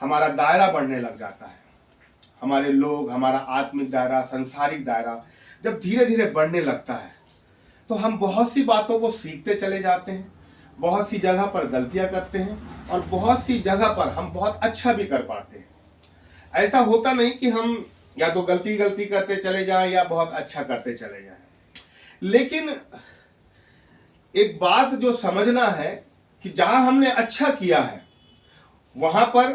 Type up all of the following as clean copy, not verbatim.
हमारा दायरा बढ़ने लग जाता है। हमारे लोग, हमारा आत्मिक दायरा, सांसारिक दायरा जब धीरे धीरे बढ़ने लगता है तो हम बहुत सी बातों को सीखते चले जाते हैं, बहुत सी जगह पर गलतियां करते हैं और बहुत सी जगह पर हम बहुत अच्छा भी कर पाते हैं। ऐसा होता नहीं कि हम या तो गलती करते चले जाएं या बहुत अच्छा करते चले जाएं। लेकिन एक बात जो समझना है कि जहां हमने अच्छा किया है वहां पर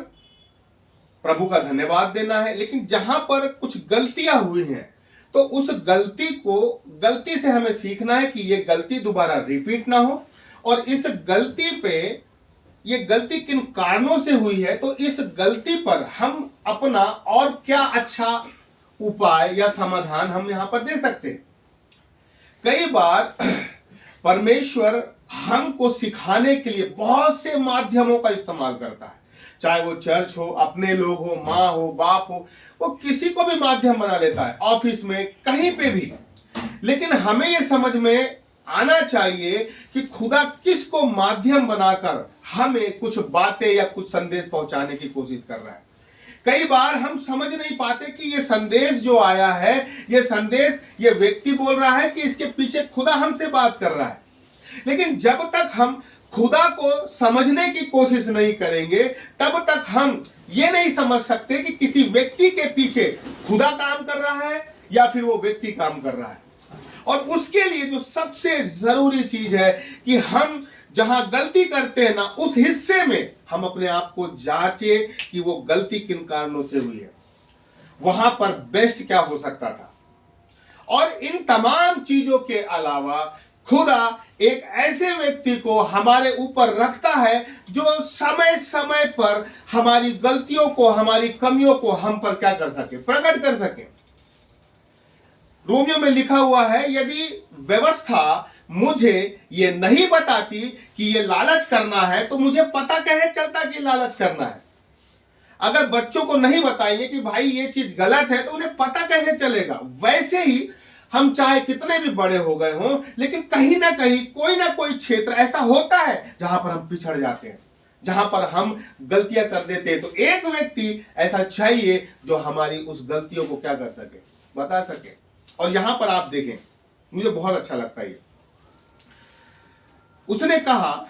प्रभु का धन्यवाद देना है, लेकिन जहां पर कुछ गलतियां हुई हैं तो उस गलती से हमें सीखना है कि ये गलती दोबारा रिपीट ना हो, और इस गलती पे, ये गलती किन कारणों से हुई है तो इस गलती पर हम अपना और क्या अच्छा उपाय या समाधान हम यहां पर दे सकते हैं। कई बार परमेश्वर हमको सिखाने के लिए बहुत से माध्यमों का इस्तेमाल करता है, चाहे वो चर्च हो, अपने लोग हो, माँ हो, बाप हो, वो किसी को भी माध्यम बना लेता है, ऑफिस में, कहीं पे भी। लेकिन हमें ये समझ में आना चाहिए कि खुदा किसको माध्यम बनाकर हमें कुछ बातें या कुछ संदेश पहुंचाने की कोशिश कर रहा है। कई बार हम समझ नहीं पाते कि ये संदेश जो आया है, ये संदेश ये व्यक्ति बोल रहा है कि इसके पीछे खुदा हमसे बात कर रहा है। लेकिन जब तक हम खुदा को समझने की कोशिश नहीं करेंगे तब तक हम ये नहीं समझ सकते कि किसी व्यक्ति के पीछे खुदा काम कर रहा है या फिर वो व्यक्ति काम कर रहा है। और उसके लिए जो सबसे जरूरी चीज है कि हम जहां गलती करते हैं ना, उस हिस्से में हम अपने आप को जांचे कि वो गलती किन कारणों से हुई है, वहां पर बेस्ट क्या हो सकता था। और इन तमाम चीजों के अलावा खुदा एक ऐसे व्यक्ति को हमारे ऊपर रखता है जो समय समय पर हमारी गलतियों को, हमारी कमियों को हम पर क्या कर सके, प्रकट कर सके। रोमियो में लिखा हुआ है, यदि व्यवस्था मुझे ये नहीं बताती कि ये लालच करना है तो मुझे पता कैसे चलता कि लालच करना है। अगर बच्चों को नहीं बताएंगे कि भाई ये चीज गलत है तो उन्हें पता कैसे चलेगा। वैसे ही हम चाहे कितने भी बड़े हो गए हों, लेकिन कहीं ना कहीं कोई ना कोई क्षेत्र ऐसा होता है जहां पर हम पिछड़ जाते हैं, जहां पर हम गलतियां कर देते हैं। तो एक व्यक्ति ऐसा चाहिए जो हमारी उस गलतियों को क्या कर सके, बता सके। और यहां पर आप देखें, मुझे बहुत अच्छा लगता है, उसने कहा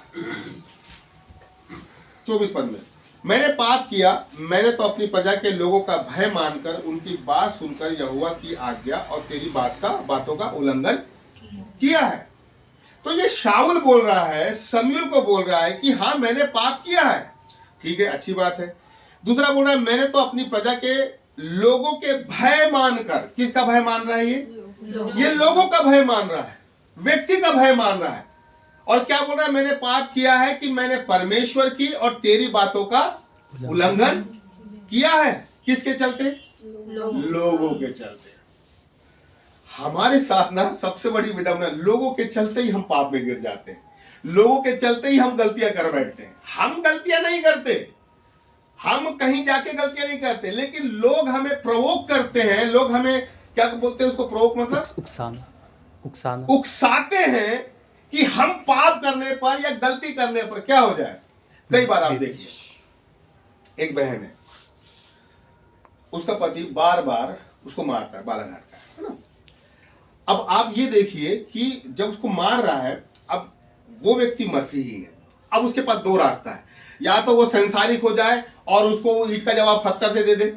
24 पद में, मैंने पाप किया, मैंने तो अपनी प्रजा के लोगों का भय मानकर उनकी बात सुनकर यहोवा की आज्ञा और तेरी बातों का उल्लंघन किया है। तो ये शाऊल बोल रहा है, शमूएल को बोल रहा है कि हाँ मैंने पाप किया है, ठीक है, अच्छी बात है। दूसरा बोल रहा है, मैंने तो अपनी प्रजा के लोगों के भय मानकर, किसका भय मान रहा है ये लोगों का भय मान रहा है, व्यक्ति का भय मान रहा है। और क्या बोल रहा है, मैंने पाप किया है कि मैंने परमेश्वर की और तेरी बातों का उल्लंघन किया है। किसके चलते? लोगों के चलते। हमारे साथ ना सबसे बड़ी विडंबना, लोगों के चलते ही हम पाप में गिर जाते हैं, लोगों के चलते ही हम गलतियां कर बैठते हैं। हम गलतियां नहीं करते, हम कहीं जाके गलतियां नहीं करते, लेकिन लोग हमें प्रोवोक करते हैं। लोग हमें क्या बोलते हैं उसको, प्रोवोक मतलब उकसाते हैं कि हम पाप करने पर या गलती करने पर क्या हो जाए। कई बार आप देखिए, एक बहन है, उसका पति बार बार उसको मारता है, बाला घाटता है ना। अब आप ये देखिए कि जब उसको मार रहा है, अब वो व्यक्ति मसीही है, अब उसके पास दो रास्ता है, या तो वो संसारिक हो जाए और उसको ईंट का जवाब पत्थर से दे दे,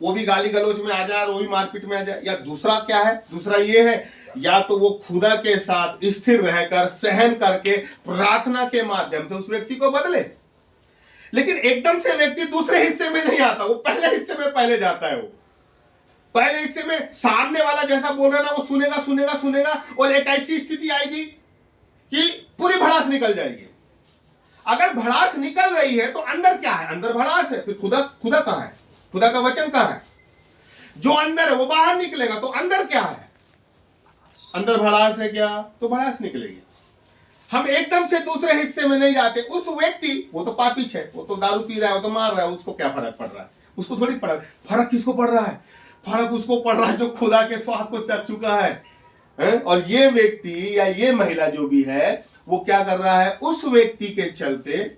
वो भी गाली गलौज में आ जाए और वो भी मारपीट में आ जाए। या दूसरा क्या है, दूसरा ये है, या तो वो खुदा के साथ स्थिर रहकर सहन करके प्रार्थना के माध्यम से उस व्यक्ति को बदले। लेकिन एकदम से व्यक्ति दूसरे हिस्से में नहीं आता, वो पहले हिस्से में पहले जाता है। वो पहले हिस्से में सामने वाला जैसा बोल रहा है ना, वो सुनेगा सुनेगा सुनेगा और एक ऐसी स्थिति आएगी कि पूरी भड़ास निकल जाएगी। अगर भड़ास निकल रही है तो अंदर क्या है, अंदर भड़ास है, फिर खुदा कहां है, खुदा का वचन कहां है। जो अंदर है वो बाहर निकलेगा, तो अंदर क्या है, अंदर भड़ास है क्या, तो भड़ास निकलेगी। हम एकदम से दूसरे हिस्से में नहीं जाते। उस व्यक्ति, वो तो पापी है, वो तो दारू पी रहा है, वो तो मार रहा है, उसको क्या फर्क पड़ रहा है, उसको थोड़ी पड़ा। फर्क किसको पड़ रहा है, फर्क उसको पड़ रहा है जो खुदा के स्वाद को चख चुका है। और ये व्यक्ति या ये महिला जो भी है, वो क्या कर रहा है, उस व्यक्ति के चलते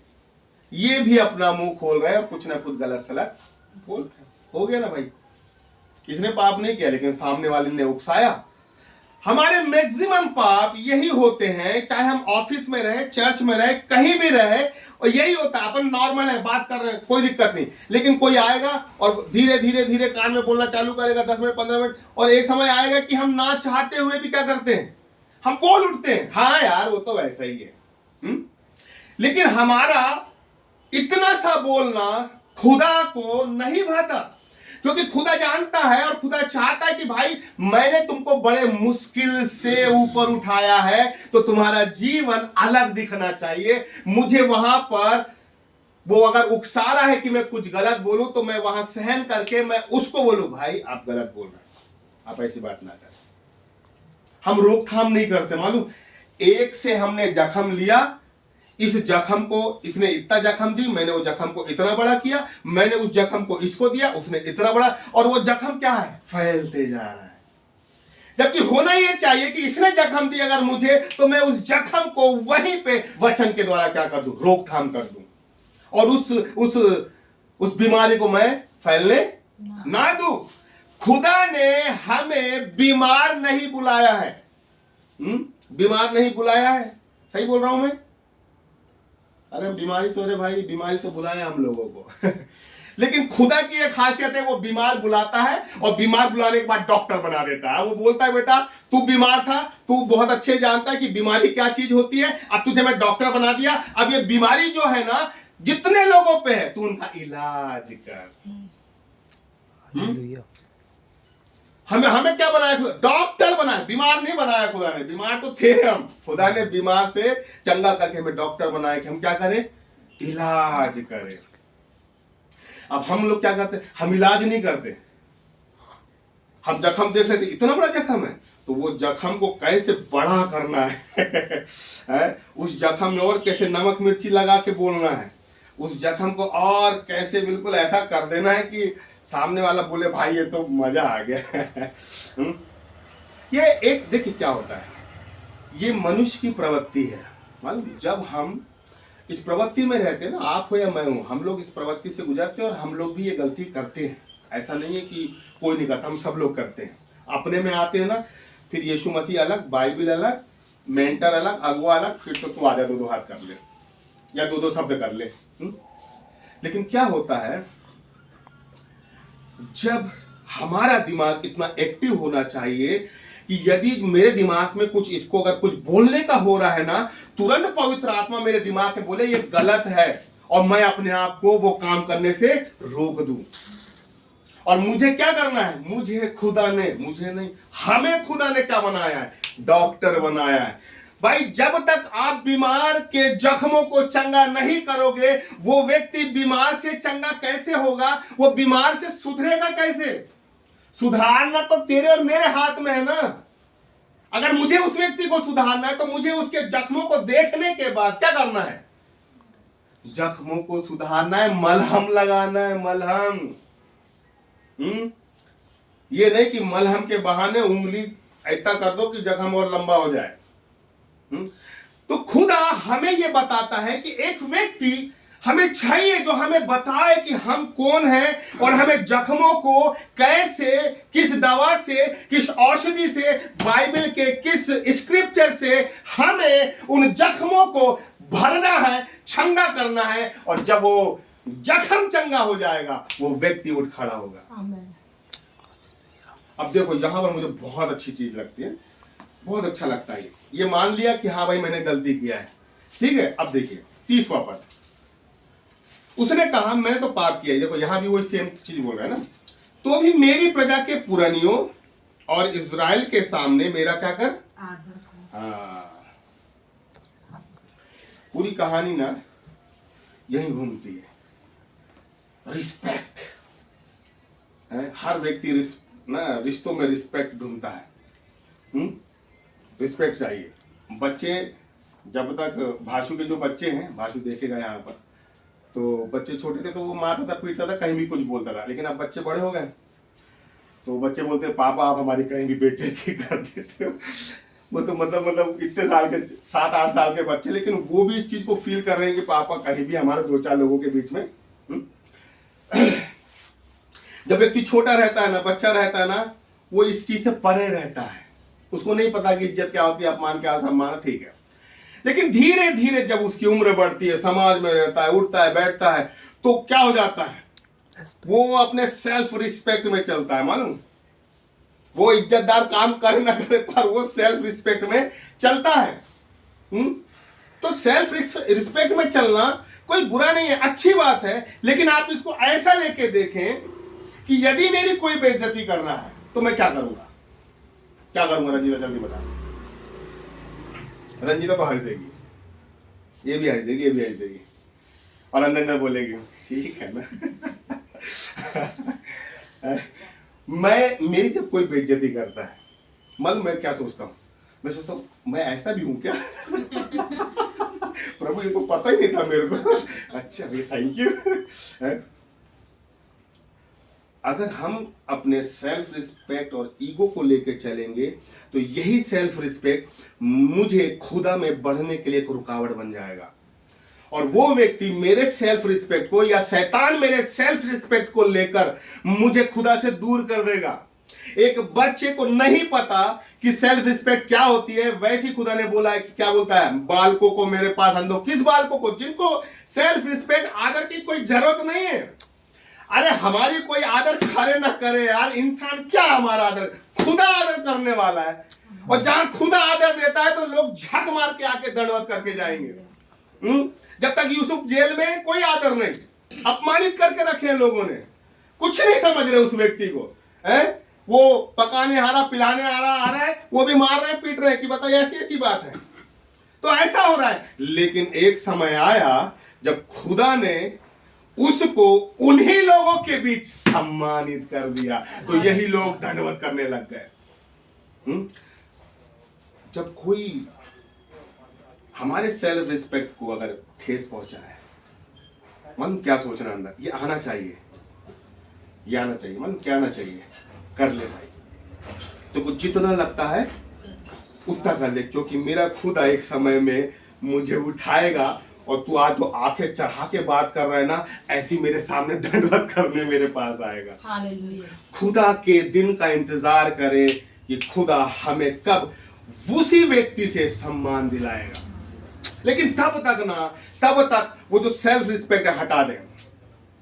ये भी अपना मुंह खोल रहे हैं और कुछ ना कुछ गलत सलत बोल रहे हैं। हो गया ना भाई, इसने पाप नहीं किया लेकिन सामने वाले ने उकसाया। हमारे मैक्सिमम पाप यही होते हैं, चाहे हम ऑफिस में रहे, चर्च में रहे, कहीं भी रहे, और यही होता है। अपन नॉर्मल है, बात कर रहे हैं, कोई दिक्कत नहीं, लेकिन कोई आएगा और धीरे धीरे धीरे कान में बोलना चालू करेगा 10 मिनट 15 मिनट, और एक समय आएगा कि हम ना चाहते हुए भी क्या करते हैं, हम बोल उठते हैं। हाँ यार वो तो वैसा ही है। लेकिन हमारा इतना सा बोलना खुदा को नहीं भाता, क्योंकि खुदा जानता है और खुदा चाहता है कि भाई मैंने तुमको बड़े मुश्किल से ऊपर उठाया है, तो तुम्हारा जीवन अलग दिखना चाहिए। मुझे वहां पर वो अगर उकसा रहा है कि मैं कुछ गलत बोलूं, तो मैं वहां सहन करके मैं उसको बोलूं, भाई आप गलत बोल रहे हैं, आप ऐसी बात ना करें। हम रोकथाम नहीं करते, मालूम, एक से हमने जख्म लिया, इस जख्म को इसने इतना जख्म दी, मैंने वो जख्म को इतना बड़ा किया, मैंने उस जख्म को इसको दिया, उसने इतना बड़ा, और वो जख्म क्या है, फैलते जा रहा है। जबकि होना ये चाहिए कि इसने जख्म दी अगर मुझे, तो मैं उस जख्म को वहीं पे वचन के द्वारा क्या कर दूं, रोकथाम कर दूं, और उस बीमारी को मैं फैलने ना दूं। खुदा ने हमें बीमार नहीं बुलाया है, बीमार नहीं बुलाया है, सही बोल रहा हूं मैं? अरे बीमारी तो, अरे भाई बीमारी तो बुलाया हम लोगों को लेकिन खुदा की एक खासियत है, वो बीमार बुलाता है और बीमार बुलाने के बाद डॉक्टर बना देता है। वो बोलता है बेटा तू बीमार था, तू बहुत अच्छे जानता है कि बीमारी क्या चीज होती है, अब तुझे मैं डॉक्टर बना दिया, अब ये बीमारी जो है ना जितने लोगों पे है, तू उनका इलाज कर। हमें क्या बनाया, डॉक्टर बनाया, बीमार नहीं बनाया खुदा ने। बीमार तो थे हम, खुदा ने बीमार से चंगा करके हमें डॉक्टर बनाया कि हम क्या करें, इलाज करें। अब हम लोग क्या करते, हम इलाज नहीं करते, हम जख्म देख लेते, इतना बड़ा जख्म है, तो वो जख्म को कैसे बड़ा करना है, उस जख्म में और कैसे नमक मिर्ची लगा के बोलना है, उस जख्म को और कैसे बिल्कुल ऐसा कर देना है कि सामने वाला बोले भाई ये तो मजा आ गया ये एक, देखिए क्या होता है, ये मनुष्य की प्रवृत्ति है। मालूम, जब हम इस प्रवृत्ति में रहते हैं ना, आप हो या मैं हूं, हम लोग इस प्रवृत्ति से गुजरते हैं और हम लोग भी ये गलती करते हैं। ऐसा नहीं है कि कोई नहीं करता, हम सब लोग करते हैं। अपने में आते हैं ना, फिर यीशु मसीह अलग, बाइबल अलग, मेंटर अलग, अगुआ अलग, फिर तो तू आ जा, दो हाथ कर ले या दो शब्द कर ले। लेकिन क्या होता है, जब हमारा दिमाग इतना एक्टिव होना चाहिए कि यदि मेरे दिमाग में कुछ, इसको अगर कुछ बोलने का हो रहा है ना, तुरंत पवित्र आत्मा मेरे दिमाग में बोले ये गलत है, और मैं अपने आप को वो काम करने से रोक दूं। और मुझे क्या करना है, मुझे खुदा ने, मुझे नहीं, हमें खुदा ने क्या बनाया है, डॉक्टर बनाया है। भाई जब तक आप बीमार के जख्मों को चंगा नहीं करोगे, वो व्यक्ति बीमार से चंगा कैसे होगा, वो बीमार से सुधरेगा कैसे? सुधारना तो तेरे और मेरे हाथ में है ना। अगर मुझे उस व्यक्ति को सुधारना है, तो मुझे उसके जख्मों को देखने के बाद क्या करना है, जख्मों को सुधारना है, मलहम लगाना है, मलहम। ये नहीं कि मलहम के बहाने उंगली ऐसा कर दो कि जख्म और लंबा हो जाए। तो खुदा हमें यह बताता है कि एक व्यक्ति हमें चाहिए जो हमें बताए कि हम कौन हैं, और हमें जख्मों को कैसे, किस दवा से, किस औषधि से, बाइबल के किस स्क्रिप्चर से हमें उन जख्मों को भरना है, चंगा करना है। और जब वो जख्म चंगा हो जाएगा, वो व्यक्ति उठ खड़ा होगा। अब देखो यहां पर मुझे बहुत अच्छी चीज लगती है, बहुत अच्छा लगता है। ये मान लिया कि हाँ भाई मैंने गलती किया है, ठीक है। अब देखिए 30वां पद, उसने कहा मैंने तो पाप किया। देखो यहां भी वो सेम चीज बोल रहा है ना, तो भी मेरी प्रजा के पुरानियों और इज़राइल के सामने मेरा क्या कर, पूरी कहानी ना यही घूमती है, रिस्पेक्ट। हर व्यक्ति रिश्तों में रिस्पेक्ट ढूंढता है, रिस्पेक्ट चाहिए। बच्चे जब तक, भाषु के जो बच्चे हैं, भाषु देखेगा यहाँ पर, तो बच्चे छोटे थे तो वो मारता था, पीटता था, कहीं भी कुछ बोलता था। लेकिन अब बच्चे बड़े हो गए तो बच्चे बोलते हैं पापा आप हमारी कहीं भी बेइज्जती कर देते हो। वो तो मतलब इतने साल के 7-8 साल के बच्चे, लेकिन वो भी इस चीज को फील कर रहे हैं कि पापा कहीं भी हमारे 2-4 लोगों के बीच में। जब व्यक्ति छोटा रहता है ना, बच्चा रहता है ना, वो इस चीज से परे रहता है, उसको नहीं पता कि इज्जत क्या होती है, अपमान क्या, सम्मान, ठीक है। लेकिन धीरे धीरे जब उसकी उम्र बढ़ती है, समाज में रहता है, उठता है, बैठता है, तो क्या हो जाता है, वो अपने सेल्फ रिस्पेक्ट में चलता है। मालूम, वो इज्जतदार काम करे ना करे पर वो सेल्फ रिस्पेक्ट में चलता है। तो सेल्फ रिस्पेक्ट में चलना कोई बुरा नहीं है, अच्छी बात है। लेकिन आप इसको ऐसा लेके देखें कि यदि मेरी कोई बेइज्जती कर रहा है तो मैं क्या करूंगा, क्या करूंगा? रंजीता जल्दी बता। रंजीता तो हंस देगी, ये भी हंस देगी, ये भी हंस देगी, और अंदर अंदर बोलेगी ठीक है ना। मेरी जब कोई बेइज्जती करता है, मन मैं क्या सोचता हूँ, मैं सोचता हूँ मैं ऐसा भी हूं क्या? प्रभु ये तो पता ही नहीं था मेरे को। अच्छा भैया थैंक यू। अगर हम अपने सेल्फ रिस्पेक्ट और ईगो को लेकर चलेंगे तो यही सेल्फ रिस्पेक्ट मुझे खुदा में बढ़ने के लिए एक रुकावट बन जाएगा, और वो व्यक्ति मेरे सेल्फ रिस्पेक्ट को, या शैतान मेरे सेल्फ रिस्पेक्ट को लेकर मुझे खुदा से दूर कर देगा। एक बच्चे को नहीं पता कि सेल्फ रिस्पेक्ट क्या होती है, वैसी खुदा ने बोला है कि क्या बोलता है, बालकों को मेरे पास आंदो। किस बालकों को? जिनको सेल्फ रिस्पेक्ट, आदर की कोई जरूरत नहीं है। अरे हमारी कोई आदर करे ना करे यार, इंसान क्या हमारा आदर, खुदा आदर करने वाला है। और जहां खुदा आदर देता है तो लोग झक मार के आके दंडवत करके जाएंगे। जब तक यूसुफ जेल में, कोई आदर नहीं, अपमानित करके रखे हैं लोगों ने, कुछ नहीं समझ रहे उस व्यक्ति को है। वो पकाने आ रहा, पिलाने आ रहा है, वो भी मार रहे, पीट रहे कि बताइए ऐसी ऐसी बात है। तो ऐसा हो रहा है। लेकिन एक समय आया जब खुदा ने उसको उन्हीं लोगों के बीच सम्मानित कर दिया, तो यही लोग दंडवत करने लग गए। जब कोई हमारे सेल्फ रिस्पेक्ट को अगर ठेस पहुंचा है, मन क्या सोचना अंदर, ये आना चाहिए, ये आना चाहिए, मन क्या आना चाहिए, कर ले भाई, तो कुछ जितना लगता है उतना कर ले, क्योंकि मेरा खुदा एक समय में मुझे उठाएगा, और तू आज जो आंखें चढ़ा के बात कर रहा है ना, ऐसी मेरे सामने दंडवत करने मेरे पास आएगा। हालेलुया। खुदा के दिन का इंतजार करें कि खुदा हमें कब उसी व्यक्ति से सम्मान दिलाएगा। लेकिन तब तक वो जो सेल्फ रिस्पेक्ट हटा दे,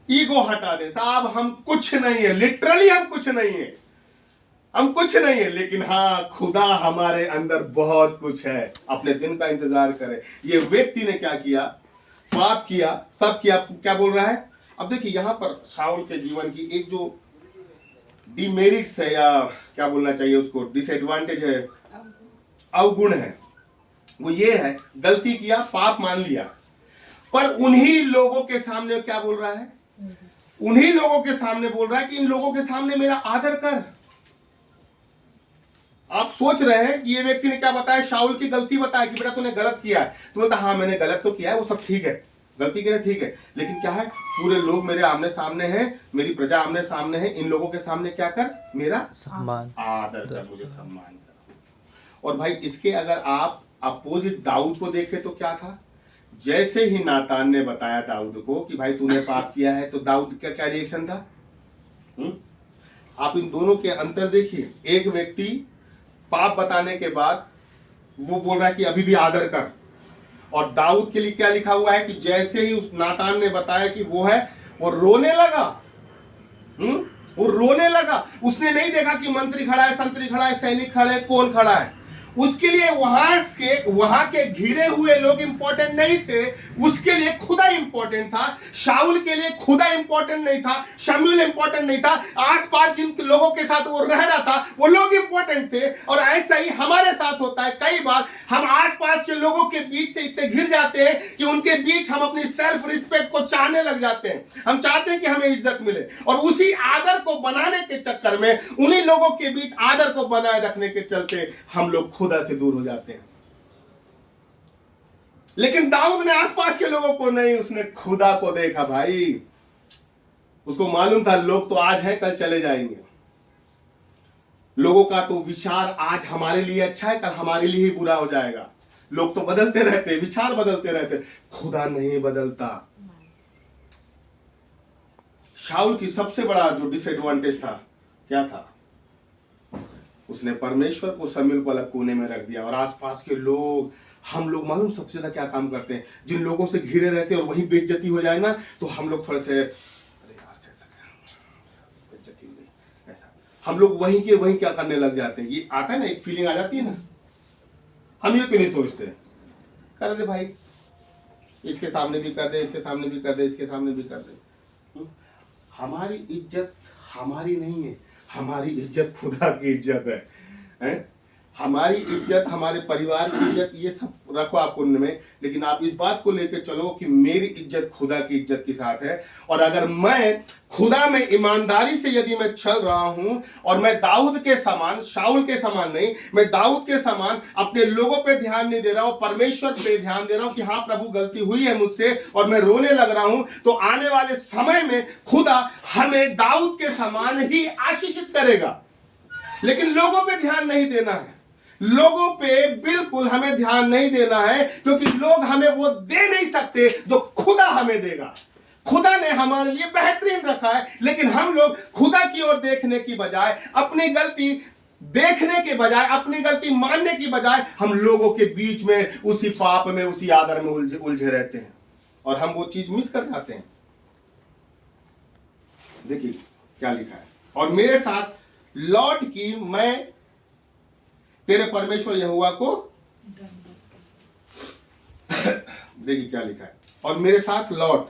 ईगो हटा दे। साहब हम कुछ नहीं है, लिटरली हम कुछ नहीं है, हम कुछ नहीं है, लेकिन हाँ खुदा हमारे अंदर बहुत कुछ है। अपने दिन का इंतजार करें। ये व्यक्ति ने क्या किया, पाप किया, सब किया, क्या बोल रहा है। अब देखिए यहां पर शाऊल के जीवन की एक जो डिमेरिट्स है, या क्या बोलना चाहिए उसको, डिसएडवांटेज है, अवगुण है, वो ये है, गलती किया, पाप मान लिया, पर उन्हीं लोगों के सामने क्या बोल रहा है, उन्हीं लोगों के सामने बोल रहा है कि इन लोगों के सामने मेरा आदर कर। आप सोच रहे हैं कि ये व्यक्ति ने क्या बताया, शाऊल की गलती बताया कि बेटा तूने गलत किया है। तो बोलता हाँ मैंने गलत तो किया है, वो सब ठीक है, गलती की ठीक है, लेकिन क्या है, पूरे लोग मेरे आमने सामने हैं, मेरी प्रजा आमने सामने है, इन लोगों के सामने क्या कर, मेरा सम्मान, आदर कर, मुझे सम्मान कर। और भाई इसके अगर आप अपोजिट दाऊद को देखें तो क्या था, जैसे ही नातान ने बताया दाऊद को कि भाई तूने पाप किया है, तो दाऊद का क्या रिएक्शन था। आप इन दोनों के अंतर देखिए। एक व्यक्ति पाप बताने के बाद वो बोल रहा है कि अभी भी आदर कर, और दाऊद के लिए क्या लिखा हुआ है कि जैसे ही उस नातान ने बताया कि वो है, वो रोने लगा। वो रोने लगा। उसने नहीं देखा कि मंत्री खड़ा है, संतरी खड़ा है, सैनिक खड़ा है, कौन खड़ा है। उसके लिए वहां के घिरे हुए लोग इंपॉर्टेंट नहीं थे, उसके लिए खुदा इंपॉर्टेंट था। शाऊल के लिए खुदा इंपॉर्टेंट नहीं था, शमूएल इंपॉर्टेंट नहीं था, आसपास जिन लोगों के साथ वो रह रहा था वो लोग इंपॉर्टेंट थे। और ऐसा ही हमारे साथ होता है, कई बार हम आसपास के लोगों के बीच से इतने घिर जाते हैं कि उनके बीच हम अपनी सेल्फ रिस्पेक्ट को चाहने लग जाते हैं। हम चाहते हैं कि हमें इज्जत मिले, और उसी आदर को बनाने के चक्कर में, उन्हीं लोगों के बीच आदर को बनाए रखने के चलते हम लोग खुदा से दूर हो जाते हैं। लेकिन दाऊद ने आसपास के लोगों को नहीं, उसने खुदा को देखा। भाई उसको मालूम था लोग तो आज हैं कल चले जाएंगे। लोगों का तो विचार आज हमारे लिए अच्छा है, कल हमारे लिए ही बुरा हो जाएगा। लोग तो बदलते रहते, विचार बदलते रहते, खुदा नहीं बदलता। शाऊल की सबसे बड़ा जो डिसएडवांटेज था क्या था? उसने परमेश्वर को शमूएल को अलग कोने में रख दिया। और आसपास के लोग, हम लोग मालूम सबसे ज्यादा क्या काम करते हैं? जिन लोगों से घिरे रहते हैं और वही बेइज्जती हो जाए ना, तो हम लोग थोड़े से अरे यार कैसा बेइज्जती हो गई, ऐसा हम लोग वहीं के वहीं क्या करने लग जाते हैं। ये आता है ना, एक फीलिंग आ जाती है ना। हम ये क्यों नहीं सोचते, कर दे भाई, इसके सामने भी कर दे, इसके सामने भी कर दे, इसके सामने भी कर दे। हमारी इज्जत हमारी नहीं है, हमारी इज्जत खुदा की इज्जत है? हमारी इज्जत, हमारे परिवार की इज्जत, ये सब रखो आप कुंड में, लेकिन आप इस बात को लेकर चलो कि मेरी इज्जत खुदा की इज्जत के साथ है। और अगर मैं खुदा में ईमानदारी से यदि मैं चल रहा हूं, और मैं दाऊद के समान, शाऊल के समान नहीं, मैं दाऊद के समान अपने लोगों पे ध्यान नहीं दे रहा हूं, परमेश्वर पे ध्यान दे रहा हूं कि हाँ प्रभु गलती हुई है मुझसे और मैं रोने लग रहा हूं, तो आने वाले समय में खुदा हमें दाऊद के समान ही आशीषित करेगा। लेकिन लोगों पे ध्यान नहीं देना है, लोगों पे बिल्कुल हमें ध्यान नहीं देना है, क्योंकि लोग हमें वो दे नहीं सकते जो खुदा हमें देगा। खुदा ने हमारे लिए बेहतरीन रखा है, लेकिन हम लोग खुदा की ओर देखने की बजाय, अपनी गलती देखने के बजाय, अपनी गलती मानने की बजाय, हम लोगों के बीच में उसी पाप में, उसी आदर में उलझे रहते हैं और हम वो चीज मिस कर जाते हैं। देखिए क्या लिखा है, और मेरे साथ लौट की मैं तेरे परमेश्वर यहोवा को देखिए क्या लिखा है, और मेरे साथ लौट,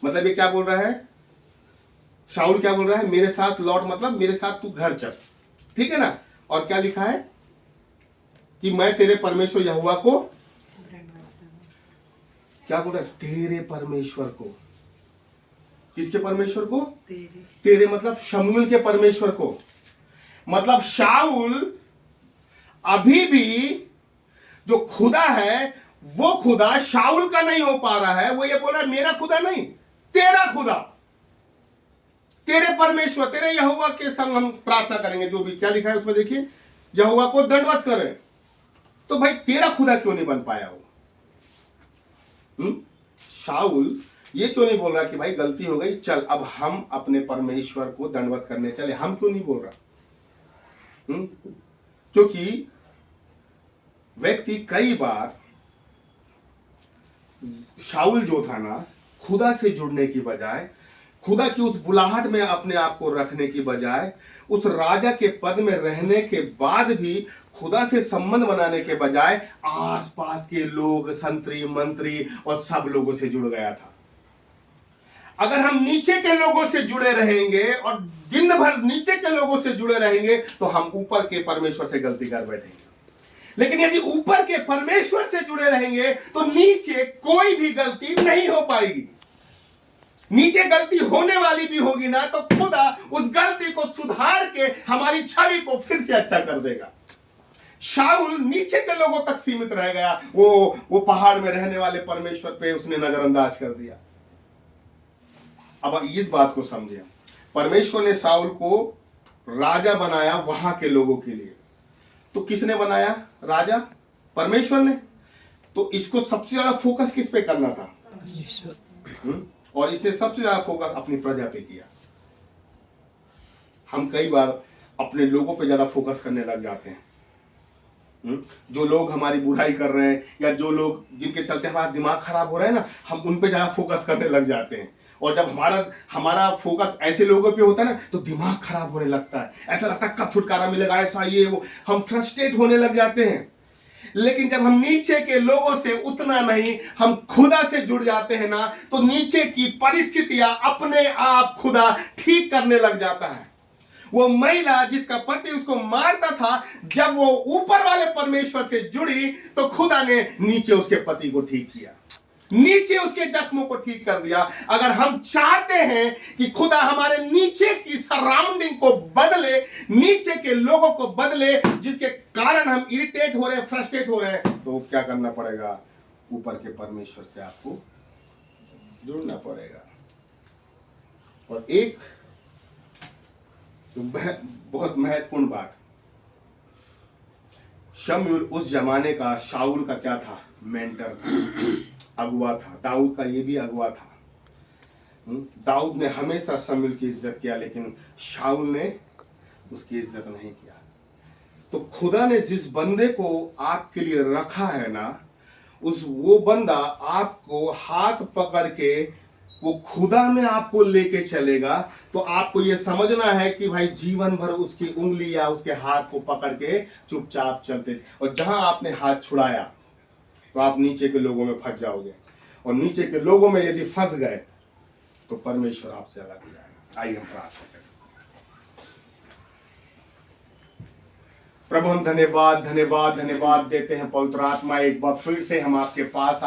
मतलब ये क्या बोल रहा है? शाऊल क्या बोल रहा है? मेरे साथ लौट मतलब मेरे साथ तू घर चल, ठीक है ना। और क्या लिखा है कि मैं तेरे परमेश्वर यहोवा को, क्या बोल रहा है? तेरे परमेश्वर को। किसके परमेश्वर को? तेरे मतलब शमूएल के परमेश्वर को। मतलब शाऊल अभी भी जो खुदा है वो खुदा शाऊल का नहीं हो पा रहा है। वो ये बोल रहा है मेरा खुदा नहीं, तेरा खुदा, तेरे परमेश्वर, तेरे यहोवा के संग हम प्रार्थना करेंगे। जो भी क्या लिखा है उसमें देखिए, यहोवा को दंडवत करें। तो भाई तेरा खुदा क्यों नहीं बन पाया वो? शाऊल ये क्यों नहीं बोल रहा कि भाई गलती हो गई, चल अब हम अपने परमेश्वर को दंडवत करने चले? हम क्यों नहीं बोल रहा? क्योंकि व्यक्ति कई बार, शाऊल जो था ना, खुदा से जुड़ने की बजाय, खुदा की उस बुलाहट में अपने आप को रखने की बजाय, उस राजा के पद में रहने के बाद भी खुदा से संबंध बनाने के बजाय आसपास के लोग, संतरी मंत्री और सब लोगों से जुड़ गया था। अगर हम नीचे के लोगों से जुड़े रहेंगे और दिन भर नीचे के लोगों से जुड़े रहेंगे तो हम ऊपर के परमेश्वर से गलती कर बैठेंगे। लेकिन यदि ऊपर के परमेश्वर से जुड़े रहेंगे तो नीचे कोई भी गलती नहीं हो पाएगी। नीचे गलती होने वाली भी होगी ना, तो खुदा उस गलती को सुधार के हमारी छवि को फिर से अच्छा कर देगा। शाऊल नीचे के लोगों तक सीमित रह गया, वो पहाड़ में रहने वाले परमेश्वर पे उसने नजरअंदाज कर दिया। अब इस बात को समझे, परमेश्वर ने शाऊल को राजा बनाया वहां के लोगों के लिए। तो किसने बनाया राजा? परमेश्वर ने। तो इसको सबसे ज्यादा फोकस किस पे करना था? और इसने सबसे ज्यादा फोकस अपनी प्रजा पे किया। हम कई बार अपने लोगों पे ज्यादा फोकस करने लग जाते हैं। जो लोग हमारी बुराई कर रहे हैं या जो लोग जिनके चलते हमारा दिमाग खराब हो रहा है ना, हम उन पे ज्यादा फोकस करने लग जाते हैं। और जब हमारा फोकस ऐसे लोगों पे होता है ना, तो दिमाग खराब होने लगता है। ऐसा लगता है कब छुटकारा मिलेगा, ऐसा ये वो, हम फ्रस्ट्रेट होने लग जाते हैं। लेकिन जब हम नीचे के लोगों से उतना नहीं, हम खुदा से जुड़ जाते हैं ना, तो नीचे की परिस्थितियां अपने आप खुदा ठीक करने लग जाता है। वो महिला जिसका पति उसको मारता था, जब वो ऊपर वाले परमेश्वर से जुड़ी तो खुदा ने नीचे उसके पति को ठीक किया, नीचे उसके जख्मों को ठीक कर दिया। अगर हम चाहते हैं कि खुदा हमारे नीचे की सराउंडिंग को बदले, नीचे के लोगों को बदले, जिसके कारण हम इरिटेट हो रहे हैं, फ्रस्ट्रेट हो रहे हैं, तो क्या करना पड़ेगा? ऊपर के परमेश्वर से आपको जुड़ना पड़ेगा। और एक बहुत महत्वपूर्ण बात, शमूएल उस जमाने का शाऊल का क्या था? मेंटर था, अगुआ था। दाऊद का ये भी अगुआ था। दाऊद ने हमेशा शमूएल की इज्जत किया, लेकिन शाऊल ने उसकी इज्जत नहीं किया। तो खुदा ने जिस बंदे को आपके लिए रखा है ना, वो बंदा आपको हाथ पकड़ के वो खुदा में आपको लेके चलेगा। तो आपको ये समझना है कि भाई जीवन भर उसकी उंगली या उसके हाथ को पकड़ के चुपचाप चलते, और जहां आपने हाथ छुड़ाया तो आप नीचे के लोगों में फंस जाओगे, और नीचे के लोगों में यदि फंस गए तो परमेश्वर आपसे अलग हो जाएगा। आइए हम प्रार्थना करें। प्रभु हम धन्यवाद धन्यवाद धन्यवाद देते हैं पवित्र आत्मा, एक बार फिर से हम आपके पास